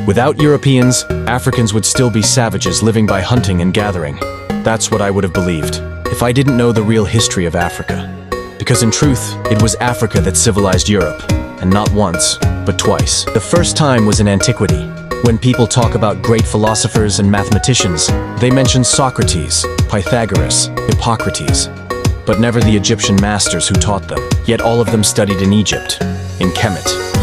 Without Europeans, Africans would still be savages living by hunting and gathering. That's what I would have believed, if I didn't know the real history of Africa. Because in truth, it was Africa that civilized Europe, and not once, but twice. The first time was in antiquity. When people talk about great philosophers and mathematicians, they mention Socrates, Pythagoras, Hippocrates, but never the Egyptian masters who taught them. Yet all of them studied in Egypt, in Kemet.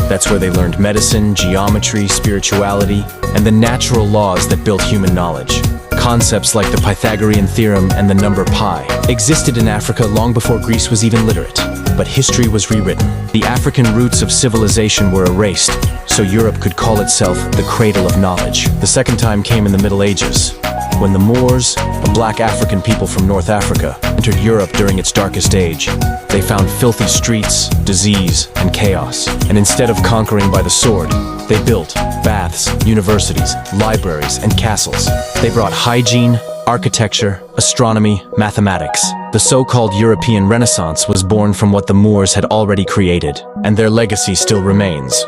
That's where they learned medicine, geometry, spirituality, and the natural laws that built human knowledge. Concepts like the Pythagorean theorem and the number pi existed in Africa long before Greece was even literate. But history was rewritten. The African roots of civilization were erased, so Europe could call itself the cradle of knowledge. The second time came in the Middle Ages, when the Moors, a black African people from North Africa, entered Europe during its darkest age. They found filthy streets, disease, and chaos. And instead of conquering by the sword, they built baths, universities, libraries, and castles. They brought hygiene, architecture, astronomy, mathematics. The so-called European Renaissance was born from what the Moors had already created, and their legacy still remains.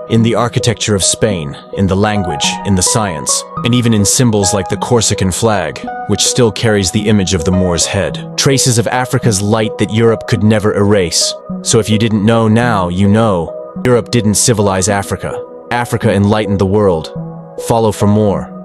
In the architecture of Spain, in the language, in the science, and even in symbols like the Corsican flag, which still carries the image of the Moor's head. Traces of Africa's light that Europe could never erase. So if you didn't know now, you know. Europe didn't civilize Africa. Africa enlightened the world. Follow for more.